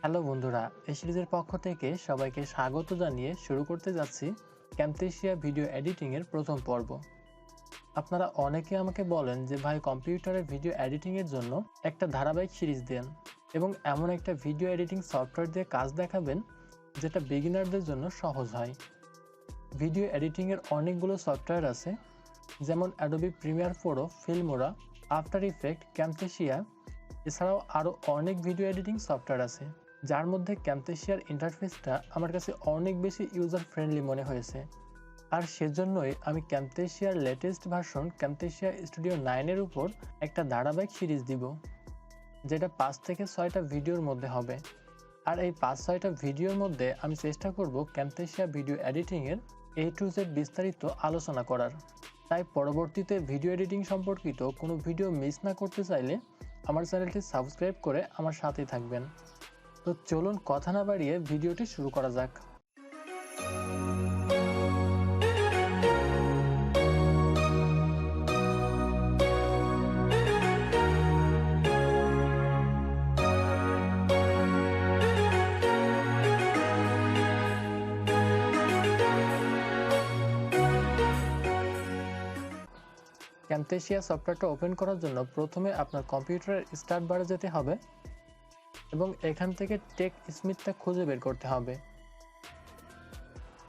Hello বন্ধুরা, এই সিরিজের পক্ষ থেকে সবাইকে স্বাগত জানিয়ে শুরু করতে যাচ্ছি ক্যামটেসিয়া ভিডিও এডিটিংয়ের প্রথম পর্ব। আপনারা অনেকে আমাকে বলেন যে ভাই কম্পিউটারের ভিডিও এডিটিংয়ের জন্য একটা ধারাবাহিক সিরিজ দেন এবং এমন একটা ভিডিও এডিটিং সফটওয়্যার দিয়ে কাজ দেখাবেন যেটা বিগিনারদের জন্য সহজ হয়। ভিডিও এডিটিংয়ের অনেকগুলো সফটওয়্যার আছে, যেমন Adobe Premiere Pro, Filmora, After Effect, Camtasia. এছাড়াও আরও অনেক ভিডিও এডিটিং সফটওয়্যার আছে, যার মধ্যে ক্যামটেসিয়ার ইন্টারফেসটা আমার কাছে অনেক বেশি ইউজার ফ্রেন্ডলি মনে হয়েছে। আর সেজন্যই আমি ক্যামটেসিয়ার লেটেস্ট ভার্সন ক্যামটেসিয়া স্টুডিও 9-এর উপর একটা ধারাবাহিক সিরিজ দিব, যেটা 5 থেকে 6টা ভিডিওর মধ্যে হবে। আর এই 5-6টা ভিডিওর মধ্যে আমি চেষ্টা করব ক্যামটেসিয়া ভিডিও এডিটিংয়ের A to Z বিস্তারিত আলোচনা করার। তাই পরবর্তীতে ভিডিও এডিটিং সম্পর্কিত কোনো ভিডিও মিস না করতে চাইলে আমার চ্যানেলটি সাবস্ক্রাইব করে আমার সাথেই থাকবেন। তো চলুন কথা না বাড়িয়ে ভিডিওটি শুরু করা যাক। ক্যামটেসিয়া সফটওয়্যারটা ওপেন করার জন্য প্রথমে আপনার কম্পিউটারের স্টার্ট বারে যেতে হবে এবং এখান থেকে টেক স্মিথটা খুঁজে বের করতে হবে।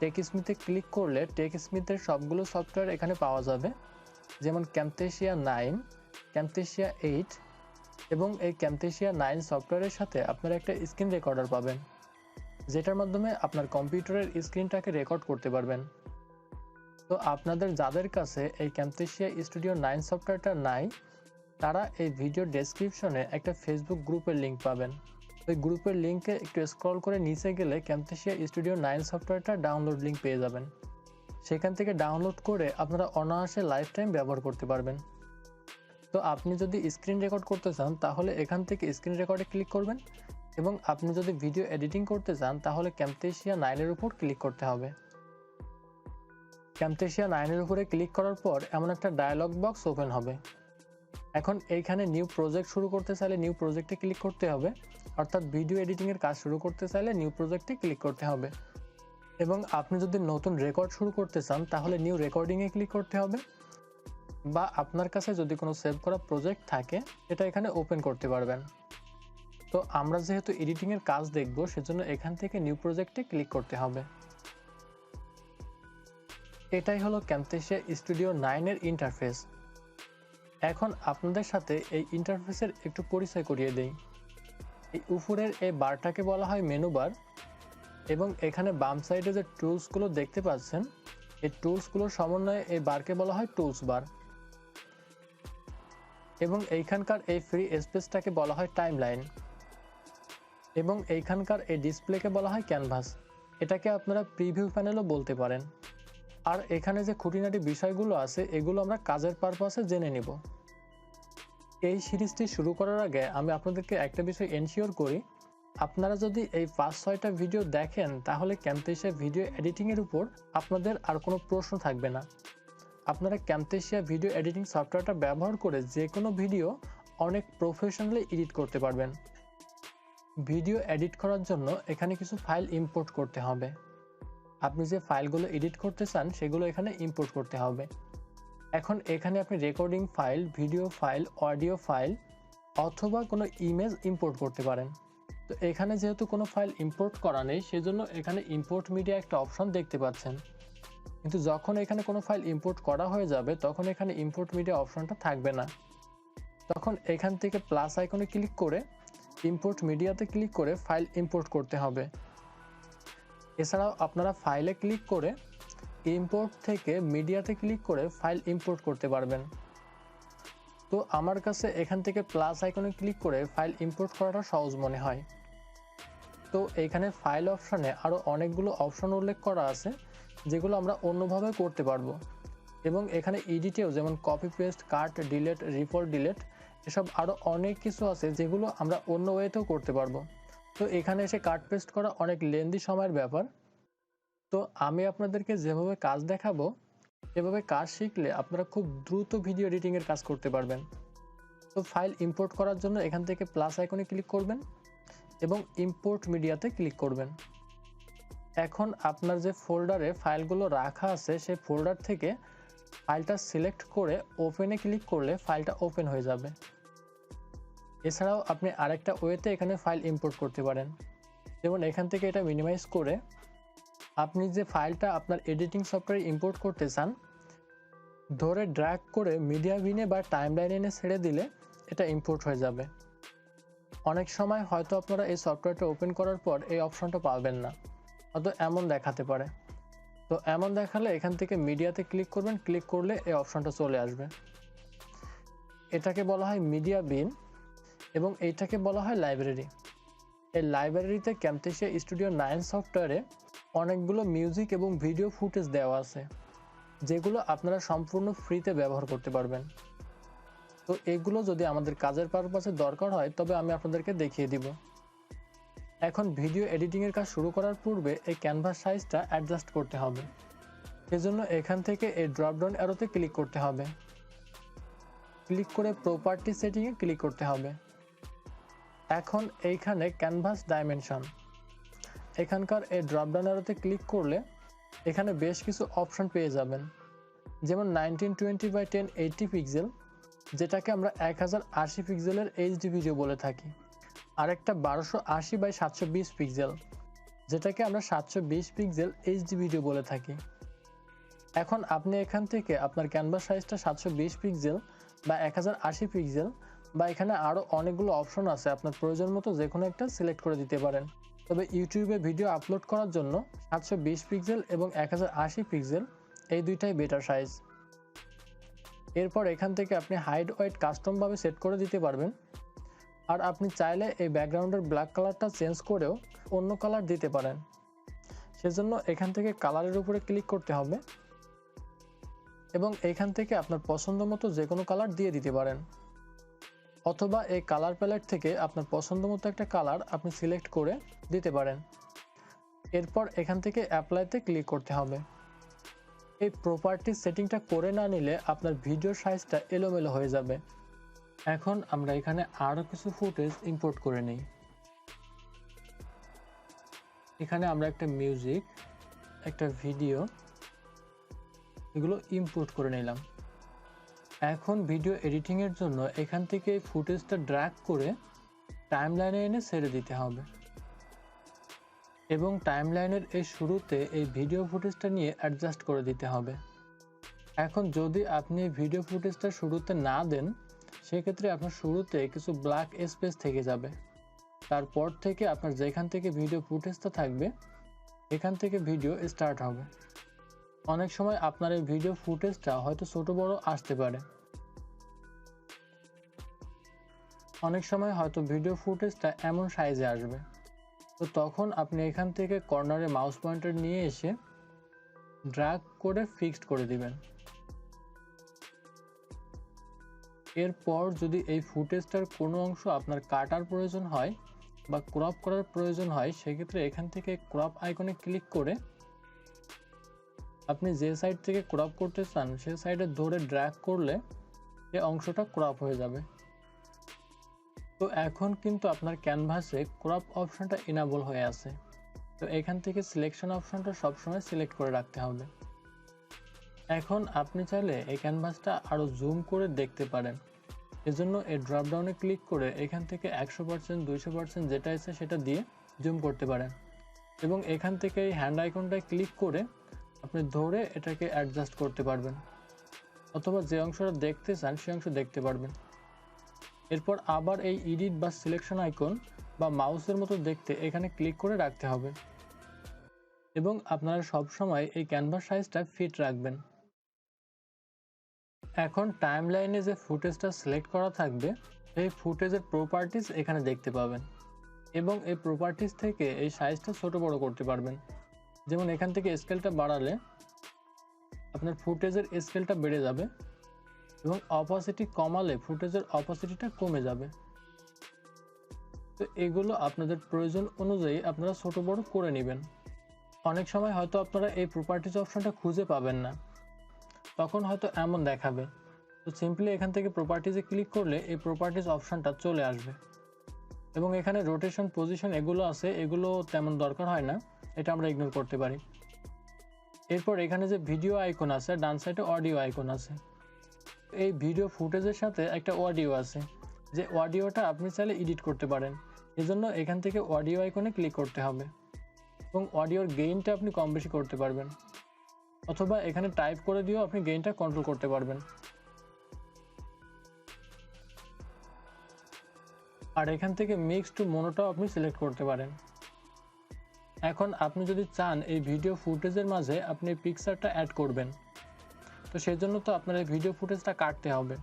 টেক স্মিথে ক্লিক করলে টেক স্মিথের সবগুলো সফটওয়্যার এখানে পাওয়া যাবে, যেমন ক্যামটেসিয়া 9, ক্যামটেসিয়া 8 এবং এই ক্যামটেসিয়া 9 সফটওয়্যারের সাথে আপনারা একটা স্ক্রিন রেকর্ডার পাবেন, যেটার মাধ্যমে আপনার কম্পিউটারের স্ক্রিনটাকে রেকর্ড করতে পারবেন। তো আপনাদের যাদের কাছে এই ক্যামটেসিয়া স্টুডিও 9 সফটওয়্যারটা নাই, তারা এই ভিডিও ডেসক্রিপশনে একটা ফেসবুক গ্রুপের লিঙ্ক পাবেন। ওই গ্রুপের লিঙ্কে একটু স্ক্রল করে নিচে গেলে ক্যামটেসিয়া স্টুডিও 9 সফটওয়্যারটা ডাউনলোড লিঙ্ক পেয়ে যাবেন। সেখান থেকে ডাউনলোড করে আপনারা অনায়াসে লাইফ টাইম ব্যবহার করতে পারবেন। তো আপনি যদি স্ক্রিন রেকর্ড করতে চান তাহলে এখান থেকে স্ক্রিন রেকর্ডে ক্লিক করবেন, এবং আপনি যদি ভিডিও এডিটিং করতে চান তাহলে ক্যামটেসিয়া 9-এর উপর ক্লিক করতে হবে। ক্যামটেসিয়া 9-এর উপরে ক্লিক করার পর এমন একটা ডায়ালগ বক্স ওপেন হবে। এখন এইখানে নিউ প্রজেক্ট শুরু করতে চাইলে নিউ প্রজেক্টে ক্লিক করতে হবে, অর্থাৎ ভিডিও এডিটিংয়ের কাজ শুরু করতে চাইলে নিউ প্রজেক্টে ক্লিক করতে হবে। এবং আপনি যদি নতুন রেকর্ড শুরু করতে চান তাহলে নিউ রেকর্ডিংয়ে ক্লিক করতে হবে, বা আপনার কাছে যদি কোনো সেভ করা প্রজেক্ট থাকে সেটা এখানে ওপেন করতে পারবেন। তো আমরা যেহেতু এডিটিংয়ের কাজ দেখব, সেজন্য এখান থেকে নিউ প্রজেক্টে ক্লিক করতে হবে। এটাই হলো ক্যামটেসিয়া স্টুডিও 9-এর ইন্টারফেস। এখন আপনাদের সাথে এই ইন্টারফেসের একটু পরিচয় করিয়ে দেই। এই উপরের এই বারটাকে বলা হয় মেনু বার, এবং এখানে বাম সাইডে যে টুলসগুলো দেখতে পাচ্ছেন, এই টুলসগুলোর সমন্বয়ে এই বারকে বলা হয় টুলস বার, এবং এইখানকার এই ফ্রি স্পেসটাকে বলা হয় টাইমলাইন, এবং এইখানকার এই ডিসপ্লেকে বলা হয় ক্যানভাস। এটাকে আপনারা প্রিভিউ প্যানেলও বলতে পারেন। আর এখানে যে খুঁটিনাটি বিষয়গুলো আছে এগুলো আমরা কাজের পারপাসে জেনে নিব। এই সিরিজটি শুরু করার আগে আমি আপনাদেরকে একটা বিষয় এনশিওর করি, আপনারা যদি এই 5-6টা ভিডিও দেখেন তাহলে ক্যামটেসিয়া ভিডিও এডিটিংয়ের উপর আপনাদের আর কোনো প্রশ্ন থাকবে না। আপনারা ক্যামটেসিয়া ভিডিও এডিটিং সফটওয়্যারটা ব্যবহার করে যে কোনো ভিডিও অনেক প্রফেশনালি এডিট করতে পারবেন। ভিডিও এডিট করার জন্য এখানে কিছু ফাইল ইম্পোর্ট করতে হবে। আপনি যে ফাইলগুলো এডিট করতে চান সেগুলো এখানে ইম্পোর্ট করতে হবে। এখন এখানে আপনি recording file, video file, audio file অথবা কোনো ইমেজ ইম্পোর্ট করতে পারেন। তো এখানে যেহেতু কোনো ফাইল ইম্পোর্ট করা নেই, সেজন্য এখানে ইম্পোর্ট মিডিয়া একটা অপশন দেখতে পাচ্ছেন। কিন্তু যখন এখানে কোনো ফাইল ইম্পোর্ট করা হয়ে যাবে তখন এখানে ইম্পোর্ট মিডিয়া অপশনটা থাকবে না। তখন এখান থেকে প্লাস আইকনে ক্লিক করে ইম্পোর্ট মিডিয়াতে ক্লিক করে ফাইল ইম্পোর্ট করতে হবে। এছাড়াও আপনারা ফাইলে ক্লিক করে ইম্পোর্ট থেকে মিডিয়াতে ক্লিক করে ফাইল ইম্পোর্ট করতে পারবেন। তো আমার কাছে এখান থেকে প্লাস আইকনে ক্লিক করে ফাইল ইম্পোর্ট করাটা সহজ মনে হয়। তো এইখানে ফাইল অপশানে আরও অনেকগুলো অপশন উল্লেখ করা আছে যেগুলো আমরা অন্যভাবে করতে পারবো, এবং এখানে এডিটেও যেমন কপি পেস্ট, কাট, ডিলেট, রিপোর্ট ডিলেট, এসব আরও অনেক কিছু আছে যেগুলো আমরা অন্য ওয়েতেও করতে পারবো। তো এখানে এসে কাট পেস্ট করা অনেক লেন্দি সময়ের ব্যাপার। তো আমি আপনাদেরকে যেভাবে কাজ দেখাবো এভাবে কাজ শিখলে আপনারা খুব দ্রুত ভিডিও এডিটিংয়ের কাজ করতে পারবেন। তো ফাইল ইম্পোর্ট করার জন্য এখান থেকে প্লাস আইকনে ক্লিক করবেন এবং ইম্পোর্ট মিডিয়াতে ক্লিক করবেন। এখন আপনার যে ফোল্ডারে ফাইলগুলো রাখা আছে সেই ফোল্ডার থেকে ফাইলটা সিলেক্ট করে ওপেনে ক্লিক করলে ফাইলটা ওপেন হয়ে যাবে। এছাড়াও আপনি আরেকটা ওয়েতে এখানে ফাইল ইম্পোর্ট করতে পারেন, যেমন এখান থেকে এটা মিনিমাইজ করে আপনি যে ফাইলটা আপনার এডিটিং সফটওয়্যারে ইম্পোর্ট করতে চান ধরে ড্র্যাগ করে মিডিয়া বিনে বা টাইমলাইনে এনে ছেড়ে দিলে এটা ইম্পোর্ট হয়ে যাবে। অনেক সময় হয়তো আপনারা এই সফটওয়্যারটা ওপেন করার পর এই অপশনটা পাবেন না, হয়তো এমন দেখাতে পারে। তো এমন দেখালে এখান থেকে মিডিয়াতে ক্লিক করবেন, ক্লিক করলে এই অপশনটা চলে আসবে। এটাকে বলা হয় মিডিয়া বিন এবং এইটাকে বলা হয় লাইব্রেরি। এই লাইব্রেরিতে ক্যামটেসিয়া স্টুডিও 9 সফটওয়্যারে অনেকগুলো মিউজিক এবং ভিডিও ফুটেজ দেওয়া আছে, যেগুলো আপনারা সম্পূর্ণ ফ্রিতে ব্যবহার করতে পারবেন। তো এগুলো যদি আমাদের কাজের পারপাসে দরকার হয় তবে আমি আপনাদেরকে দেখিয়ে দিব। এখন ভিডিও এডিটিংয়ের কাজ শুরু করার পূর্বে এই ক্যানভাস সাইজটা অ্যাডজাস্ট করতে হবে। সেজন্য এখান থেকে এই ড্রপডাউন অ্যারোতে ক্লিক করতে হবে, ক্লিক করে প্রপার্টি সেটিংয়ে ক্লিক করতে হবে। এখন এইখানে ক্যানভাস ডাইমেনশন এখানকার এই ড্রপডাউন অ্যারোতে ক্লিক করলে এখানে বেশ কিছু অপশন পেয়ে যাবেন, যেমন 1920x1080 পিক্সেল, যেটাকে আমরা 1080 পিক্সেলের এইচডি ভিডিও বলে থাকি, আরেকটা 1280x720 পিক্সেল, যেটাকে আমরা 720 পিক্সেল এইচডি ভিডিও বলে থাকি। এখন আপনি এখান থেকে আপনার ক্যানভাস সাইজটা 720 পিক্সেল বা 1080 পিক্সেল বা এখানে আরও অনেকগুলো অপশন আছে, আপনার প্রয়োজন মতো যে কোনো একটা সিলেক্ট করে দিতে পারেন। তবে ইউটিউবে ভিডিও আপলোড করার জন্য 720 পিক্সেল এবং 1080 পিক্সেল এই দুইটাই বেটার সাইজ। এরপর এখান থেকে আপনি হাইড ওয়েট কাস্টমভাবে সেট করে দিতে পারবেন। আর আপনি চাইলে এই ব্যাকগ্রাউন্ডের ব্ল্যাক কালারটা চেঞ্জ করেও অন্য কালার দিতে পারেন। সেজন্য এখান থেকে কালারের উপরে ক্লিক করতে হবে এবং এখান থেকে আপনার পছন্দ মতো যে কোনো কালার দিয়ে দিতে পারেন, অথবা এই কালার প্যালেট থেকে আপনার পছন্দ মতো একটা কালার আপনি সিলেক্ট করে দিতে পারেন। এরপর এখান থেকে অ্যাপ্লাইতে ক্লিক করতে হবে। এই প্রপার্টি সেটিংটা করে না নিলে আপনার ভিডিওর সাইজটা এলোমেলো হয়ে যাবে। এখন আমরা এখানে আরও কিছু ফুটেজ ইম্পোর্ট করে নিই। এখানে আমরা একটা মিউজিক, একটা ভিডিও, এগুলো ইম্পোর্ট করে নিলাম। এখন ভিডিও এডিটিংয়ের জন্য এখান থেকে এই ফুটেজটা ড্র্যাগ করে টাইমলাইনে এনে ছেড়ে দিতে হবে এবং টাইমলাইনের এই শুরুতে এই ভিডিও ফুটেজটা নিয়ে অ্যাডজাস্ট করে দিতে হবে। এখন যদি আপনি এই ভিডিও ফুটেজটা শুরুতে না দেন সেক্ষেত্রে আপনার শুরুতে কিছু ব্ল্যাক স্পেস থেকে যাবে, তারপর থেকে আপনার যেখান থেকে ভিডিও ফুটেজটা থাকবে এখান থেকে ভিডিও স্টার্ট হবে। অনেক সময় আপনার এই ভিডিও ফুটেজটা হয়তো ছোট বড় আসতে পারে, অনেক সময় হয়তো ভিডিও ফুটেজটা এমন সাইজে আসবে। তো তখন আপনি এখান থেকে কর্নারে মাউস পয়েন্টার নিয়ে এসে ড্র্যাগ করে ফিক্সড করে দিবেন। এরপর যদি এই ফুটেজটার কোনো অংশ আপনার কাটার প্রয়োজন হয় বা ক্রপ করার প্রয়োজন হয় সেক্ষেত্রে এখান থেকে ক্রপ আইকনে ক্লিক করে আপনি যে সাইড থেকে ক্রপ করতে চান সে সাইডে ধরে ড্র্যাগ করলে এই অংশটা ক্রপ হয়ে যাবে। তো এখন কিন্তু আপনার ক্যানভাসে ক্রপ অপশনটা ইনেবল হয়ে আছে, তো এখান থেকে সিলেকশন অপশনটা সবসময় সিলেক্ট করে রাখতে হবে। এখন আপনি চাইলে এই ক্যানভাসটা আরও জুম করে দেখতে পারেন, এজন্য এই ড্রপডাউনে ক্লিক করে এখান থেকে 100%, 200% যেটা আছে সেটা দিয়ে জুম করতে পারেন এবং এখান থেকে এই হ্যান্ড আইকনটায় ক্লিক করে আপনি ধরে এটাকে অ্যাডজাস্ট করতে পারবেন, অথবা যে অংশটা দেখতে চান সে অংশ দেখতে পারবেন। এরপর আবার এই এডিট বা সিলেকশন আইকন বা মাউসের মতো দেখতে এখানে ক্লিক করে রাখতে হবে এবং আপনারা সবসময় এই ক্যানভাস সাইজটা ফিট রাখবেন। এখন টাইমলাইনে যে ফুটেজটা সিলেক্ট করা থাকবে সেই ফুটেজের প্রপার্টিজ এখানে দেখতে পাবেন এবং এই প্রপার্টিজ থেকে এই সাইজটা ছোট বড় করতে পারবেন। যেমন এখান থেকে স্কেলটা বাড়ালে আপনার ফুটেজের স্কেলটা বেড়ে যাবে এবং অপাসিটি কমালে ফুটেজের অপাসিটিটা কমে যাবে। তো এগুলো আপনাদের প্রয়োজন অনুযায়ী আপনারা ছোট বড় করে নেবেন। অনেক সময় হয়তো আপনারা এই প্রপার্টিজ অপশনটা খুঁজে পাবেন না, তখন হয়তো এমন দেখাবে। তো সিম্পলি এখান থেকে প্রপার্টিজে ক্লিক করলে এই প্রপার্টিজ অপশনটা চলে আসবে। এবং এখানে রোটেশন, পজিশন এগুলো আছে, এগুলো তেমন দরকার হয় না, এটা আমরা ইগনোর করতে পারি। এরপর এখানে যে ভিডিও আইকন আছে, ডান সাইডে অডিও আইকন আছে। এই ভিডিও ফুটেজের সাথে একটা অডিও আছে, যে অডিওটা আপনি চাইলে এডিট করতে পারেন। এজন্য এখান থেকে অডিও আইকনে ক্লিক করতে হবে এবং অডিওর গেইনটা আপনি কম বেশি করতে পারবেন, অথবা এখানে টাইপ করে দিয়েও আপনি গেইনটা কন্ট্রোল করতে পারবেন। আর এখান থেকে মিক্স টু মোনোটাও আপনি সিলেক্ট করতে পারেন। এখন আপনি যদি চান এই ভিডিও ফুটেজের মাঝে আপনি পিকচারটা অ্যাড করবেন, তো সেজন্য তো আপনার এই ভিডিও ফুটেজটা কাটতে হবে।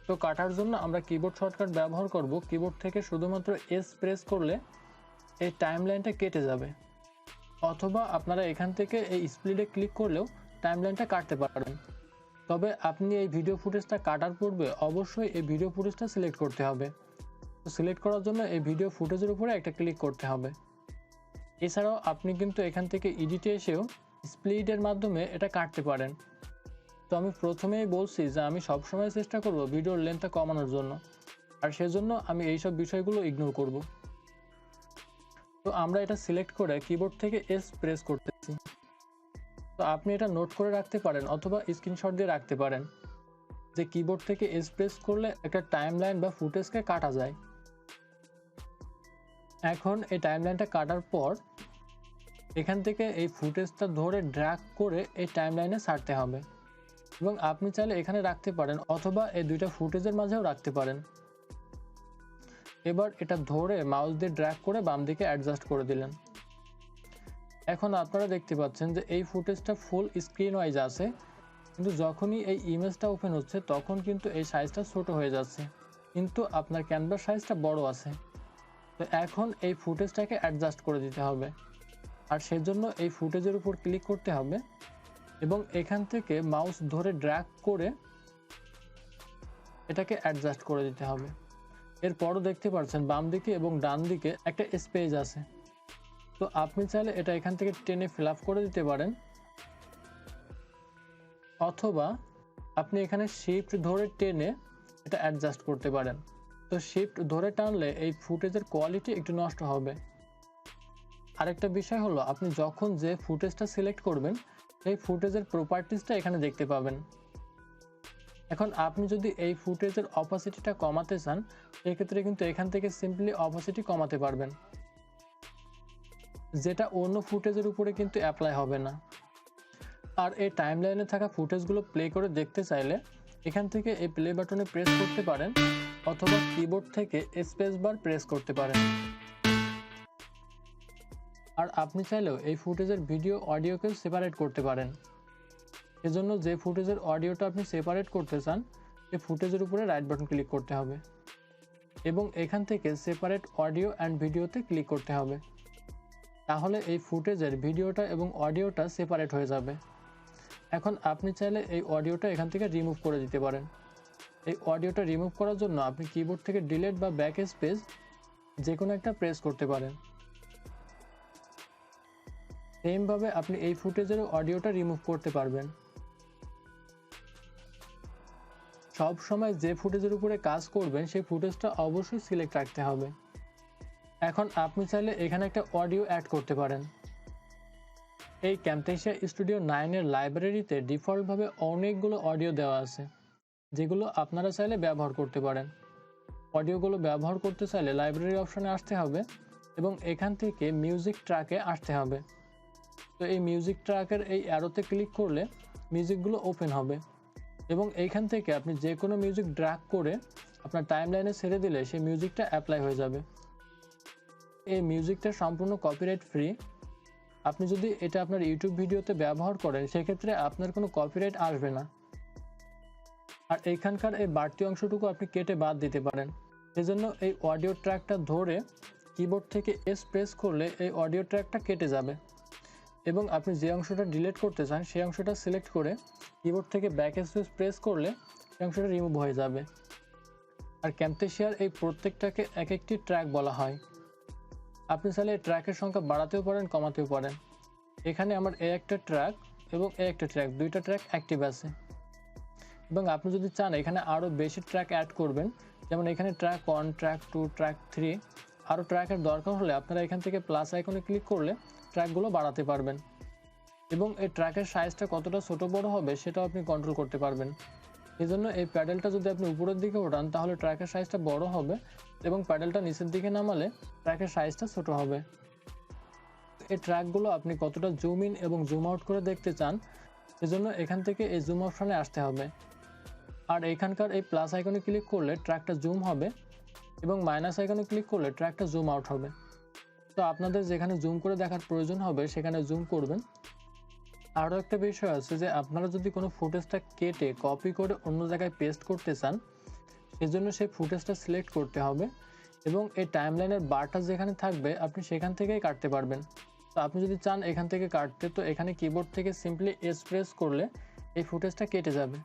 তো কাটার জন্য আমরা কিবোর্ড শর্টকাট ব্যবহার করব। কিবোর্ড থেকে শুধুমাত্র এস প্রেস করলে এই টাইমলাইনটা কেটে যাবে, অথবা আপনারা এখান থেকে এই স্প্লিটে ক্লিক করলেও টাইমলাইনটা কাটতে পারবেন। তবে আপনি এই ভিডিও ফুটেজটা কাটার পূর্বে অবশ্যই এই ভিডিও ফুটেজটা সিলেক্ট করতে হবে। তো সিলেক্ট করার জন্য এই ভিডিও ফুটেজের উপরে একটা ক্লিক করতে হবে। এছাড়াও আপনি কিন্তু এখান থেকে এডিটে এসেও স্প্লিটের মাধ্যমে এটা কাটতে পারেন। তো আমি প্রথমেই বলছি যে আমি সবসময় চেষ্টা করব ভিডিওর লেন্থটা কমানোর জন্য, আর সেজন্য আমি এইসব বিষয়গুলো ইগনোর করব। তো আমরা এটা সিলেক্ট করে কিবোর্ড থেকে এস প্রেস করতেছি। তো আপনি এটা নোট করে রাখতে পারেন অথবা স্ক্রিনশট দিয়ে রাখতে পারেন যে কিবোর্ড থেকে এস প্রেস করলে একটা টাইমলাইন বা ফুটেজকে কাটা যায়। এখন এই টাইমলাইনটা কাটার পর এখান থেকে এই ফুটেজটা ধরে ড্র্যাগ করে এই টাইমলাইনে ছাড়তে হবে, এবং আপনি চাইলে এখানে রাখতে পারেন অথবা এই দুইটা ফুটেজের মাঝেও রাখতে পারেন। এবার এটা ধরে মাউস দিয়ে ড্র্যাগ করে বাম দিকে অ্যাডজাস্ট করে দিলেন। এখন আপনারা দেখতে পাচ্ছেন যে এই ফুটেজটা ফুল স্ক্রিন ওয়াইজ আছে, কিন্তু যখনই এই ইমেজটা ওপেন হচ্ছে তখন কিন্তু এই সাইজটা ছোট হয়ে যাচ্ছে, কিন্তু আপনার ক্যানভাস সাইজটা বড় আছে। তো এখন এই ফুটেজটাকে অ্যাডজাস্ট করে দিতে হবে, আর সেজন্য এই ফুটেজের উপর ক্লিক করতে হবে এবং এখান থেকে মাউস ধরে ড্র্যাগ করে এটাকে অ্যাডজাস্ট করে দিতে হবে। এরপরও দেখতে পাচ্ছেন বাম দিকে এবং ডান দিকে একটা স্পেস আছে। তো আপনি চাইলে এটা এখান থেকে টেনে ফিল আপ করে দিতে পারেন, অথবা আপনি এখানে শিফট ধরে টেনে এটা অ্যাডজাস্ট করতে পারেন। তো শিফট ধরে টানলে এই ফুটেজের কোয়ালিটি একটু নষ্ট হবে। আরেকটা বিষয় হলো, আপনি যখন যে ফুটেজটা সিলেক্ট করবেন সেই ফুটেজের প্রপার্টিসটা এখানে দেখতে পাবেন। এখন আপনি যদি এই ফুটেজের অপাসিটিটা কমাতে চান, সেক্ষেত্রে কিন্তু এখান থেকে সিম্পলি অপাসিটি কমাতে পারবেন, যেটা অন্য ফুটেজের উপরে কিন্তু অ্যাপ্লাই হবে না। আর এই টাইমলাইনে থাকা ফুটেজগুলো প্লে করে দেখতে চাইলে এখান থেকে এই প্লে বাটনে প্রেস করতে পারেন, অথবা কিবোর্ড থেকে স্পেস বার প্রেস করতে পারেন। আর আপনি চাইলেও এই ফুটেজের ভিডিও অডিওকে সেপারেট করতে পারেন। এজন্য যে ফুটেজের অডিওটা আপনি সেপারেট করতে চান, এই ফুটেজের উপরে রাইট বাটন ক্লিক করতে হবে এবং এখান থেকে সেপারেট অডিও অ্যান্ড ভিডিওতে ক্লিক করতে হবে। তাহলে এই ফুটেজের ভিডিওটা এবং অডিওটা সেপারেট হয়ে যাবে। এখন আপনি চাইলে এই অডিওটা এখান থেকে রিমুভ করে দিতে পারেন। এই অডিওটা রিমুভ করার জন্য আপনি কিবোর্ড থেকে ডিলিট বা ব্যাক স্পেস যে কোনো একটা প্রেস করতে পারেন। সেমভাবে আপনি এই ফুটেজেরও অডিওটা রিমুভ করতে পারবেন। সব সময় যে ফুটেজের উপরে কাজ করবেন সেই ফুটেজটা অবশ্যই সিলেক্ট রাখতে হবে। এখন আপনি চাইলে এখানে একটা অডিও অ্যাড করতে পারেন। এই ক্যামটেসিয়া স্টুডিও 9 এর লাইব্রেরিতে ডিফল্টভাবে অনেকগুলো অডিও দেওয়া আছে, যেগুলো আপনারা চাইলে ব্যবহার করতে পারেন। অডিওগুলো ব্যবহার করতে চাইলে লাইব্রেরি অপশনে আসতে হবে এবং এখান থেকে মিউজিক ট্র্যাকে আসতে হবে। তো এই মিউজিক ট্র্যাকের এই অ্যারোতে ক্লিক করলে মিউজিকগুলো ওপেন হবে এবং এইখান থেকে আপনি যে কোনো মিউজিক ড্র্যাগ করে আপনার টাইমলাইনে ছেড়ে দিলে সেই মিউজিকটা অ্যাপ্লাই হয়ে যাবে। এই মিউজিকটা সম্পূর্ণ কপিরাইট ফ্রি। আপনি যদি এটা আপনার ইউটিউব ভিডিওতে ব্যবহার করেন সেক্ষেত্রে আপনার কোনো কপিরাইট আসবে না। আর এইখানকার এই বাড়তি অংশটুকু আপনি কেটে বাদ দিতে পারেন। সেজন্য এই অডিও ট্র্যাকটা ধরে কিবোর্ড থেকে এস প্রেস করলে এই অডিও ট্র্যাকটা কেটে যাবে এবং আপনি যে অংশটা ডিলিট করতে চান সেই অংশটা সিলেক্ট করে কিবোর্ড থেকে ব্যাক স্পেস প্রেস করলে সেই অংশটা রিমুভ হয়ে যাবে। আর ক্যামটেসিয়ার এই প্রত্যেকটাকে এক একটি ট্র্যাক বলা হয়। আপনি চাইলে এই ট্র্যাকের সংখ্যা বাড়াতেও পারেন, কমাতেও পারেন। এখানে আমার এ একটা ট্র্যাক এবং এ একটা ট্র্যাক, দুইটা ট্র্যাক অ্যাক্টিভ আছে এবং আপনি যদি চান এখানে আরও বেশি ট্র্যাক অ্যাড করবেন যেমন এখানে ট্র্যাক 1, ট্র্যাক 2, ট্র্যাক 3 আরও ট্র্যাকের দরকার হলে আপনারা এখান থেকে প্লাস আইকনে ক্লিক করলে ট্র্যাকগুলো বাড়াতে পারবেন এবং এই ট্র্যাকের সাইজটা কতটা ছোট বড় হবে সেটাও আপনি কন্ট্রোল করতে পারবেন। এজন্য এই প্যাডেলটা যদি আপনি উপরের দিকে ওঠান তাহলে ট্র্যাকের সাইজটা বড় হবে এবং প্যাডেলটা নিচের দিকে নামালে ট্র্যাকের সাইজটা ছোট হবে। এই ট্র্যাকগুলো আপনি কতটা জুম ইন এবং জুম আউট করে দেখতে চান এজন্য এখান থেকে এই জুম অপশনে আসতে হবে। আর এখানকার এই প্লাস আইকনে ক্লিক করলে ট্র্যাকটা জুম হবে এবং মাইনাস আইকনে ক্লিক করলে ট্র্যাকটা জুম আউট হবে। তো আপনাদের যেখানে জুম করে দেখার প্রয়োজন হবে সেখানে জুম করবেন। আরও একটা বিষয় আছে যে আপনারা যদি কোনো ফুটেজটা কেটে কপি করে অন্য জায়গায় পেস্ট করতে চান সেজন্য সেই ফুটেজটা সিলেক্ট করতে হবে এবং এই টাইমলাইনের বারটা যেখানে থাকবে আপনি সেখান থেকেই কাটতে পারবেন। তো আপনি যদি চান এখান থেকে কাটতে তো এখানে কিবোর্ড থেকে সিম্পলি এস প্রেস করলে এই ফুটেজটা কেটে যাবে।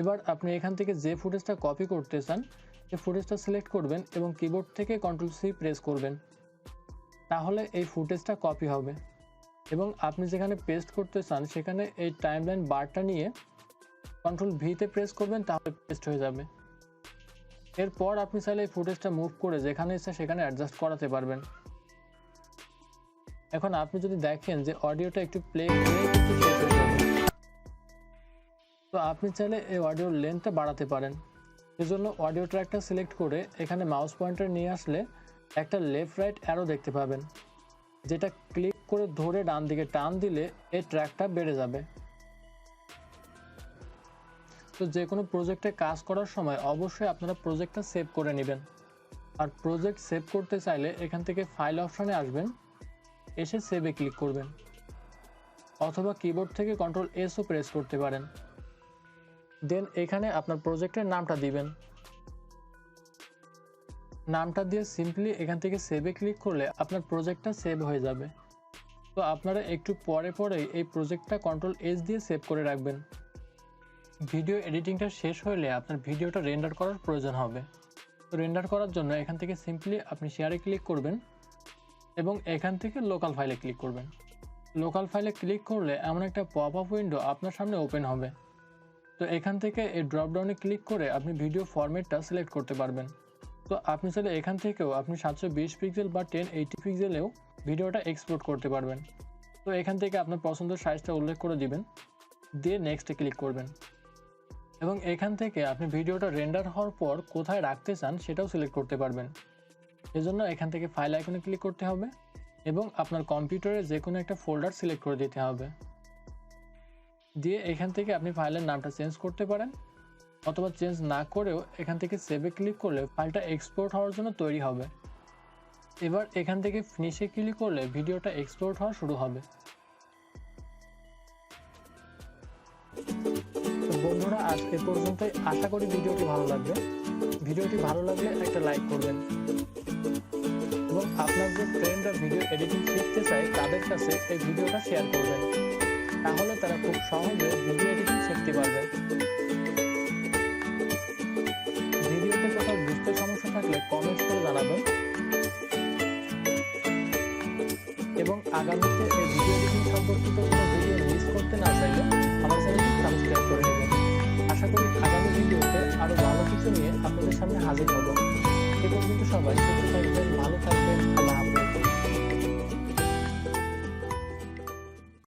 এবার আপনি এখান থেকে যে ফুটেজটা কপি করতে চান সেই ফুটেজটা সিলেক্ট করবেন এবং কিবোর্ড থেকে Ctrl+C প্রেস করবেন, তাহলে এই ফুটেজটা কপি হবে এবং আপনি যেখানে পেস্ট করতে চান সেখানে এই টাইমলাইন বারটা নিয়ে Ctrl+V প্রেস করবেন, তাহলে পেস্ট হয়ে যাবে। এরপর আপনি চাইলে এই ফুটেজটা মুভ করে যেখানে ইচ্ছা সেখানে অ্যাডজাস্ট করাতে পারবেন। এখন আপনি যদি দেখেন যে অডিওটা একটু প্লে করে কিন্তু শেষ হয়ে যাবে, তো আপনি চাইলে এই অডিওর লেন্থটা বাড়াতে পারেন। এজন্য অডিও ট্র্যাকটা সিলেক্ট করে এখানে মাউস পয়েন্টার নিয়ে আসলে একটা লেফট রাইট অ্যারো দেখতে পাবেন, যেটা ক্লিক করে ধরে ডান দিকে টান দিলে এই ট্র্যাকটা বেড়ে যাবে। তো যে কোনো প্রজেক্টে কাজ করার সময় অবশ্যই আপনারা প্রজেক্টটা সেভ করে নেবেন। আর প্রজেক্ট সেভ করতে চাইলে এখান থেকে ফাইল অপশনে আসবেন, এসে সেভে ক্লিক করবেন অথবা কিবোর্ড থেকে Ctrl+Sও প্রেস করতে পারেন। দেন এখানে আপনার প্রজেক্টের নামটা দিবেন, নামটা দিয়ে সিম্পলি এখান থেকে সেভে ক্লিক করলে আপনার প্রজেক্টটা সেভ হয়ে যাবে। তো আপনারা একটু পরে পরেই এই প্রজেক্টটা Ctrl+S দিয়ে সেভ করে রাখবেন। ভিডিও এডিটিংটা শেষ হলে আপনার ভিডিওটা রেন্ডার করার প্রয়োজন হবে। তো রেন্ডার করার জন্য এখান থেকে সিম্পলি আপনি শেয়ারে ক্লিক করবেন এবং এখান থেকে লোকাল ফাইলে ক্লিক করবেন। লোকাল ফাইলে ক্লিক করলে এমন একটা পপ আপ উইন্ডো আপনার সামনে ওপেন হবে। তো এখান থেকে এই ড্রপডাউনে ক্লিক করে আপনি ভিডিও ফরম্যাটটা সিলেক্ট করতে পারবেন। তো আপনি চাইলে এখান থেকেও আপনি 720 পিক্সেল বা 1080 পিক্সেলেও ভিডিওটা এক্সপোর্ট করতে পারবেন। তো এখান থেকে আপনার পছন্দের সাইজটা উল্লেখ করে দিবেন, দিয়ে নেক্সটে ক্লিক করবেন এবং এখান থেকে আপনি ভিডিওটা রেন্ডার হওয়ার পর কোথায় রাখতে চান সেটাও সিলেক্ট করতে পারবেন। এজন্য এখান থেকে ফাইল আইকনে ক্লিক করতে হবে এবং আপনার কম্পিউটারে যে কোনো একটা ফোল্ডার সিলেক্ট করে দিতে হবে, দিয়ে এখান থেকে আপনি ফাইলের নামটা চেঞ্জ করতে পারেন অথবা চেঞ্জ না করেও এখান থেকে সেভে ক্লিক করলে ফাইলটা এক্সপোর্ট হওয়ার জন্য তৈরি হবে। এবার এখান থেকে ফিনিশে ক্লিক করলে ভিডিওটা এক্সপোর্ট হওয়া শুরু হবে। তো বন্ধুরা আজ এ পর্যন্তই, আশা করি ভিডিওটি ভালো লাগবে। ভিডিওটি ভালো লাগলে একটা লাইক করবেন এবং আপনার যে ফ্রেন্ডরা ভিডিও এডিটিং শিখতে চায় তাদের কাছে এই ভিডিওটা শেয়ার করবেন, তাহলে তারা খুব সহজে ভিডিও এডিটিং শিখতে পারবে। ভিডিওতে কোথাও বুঝতে সমস্যা থাকলে কমেন্টস করে জানাবেন এবং আগামীতে এই ভিডিও এডিটিং সম্পর্কিত কোনো ভিডিও মিস করতে না চাইলে আমার চ্যানেলটি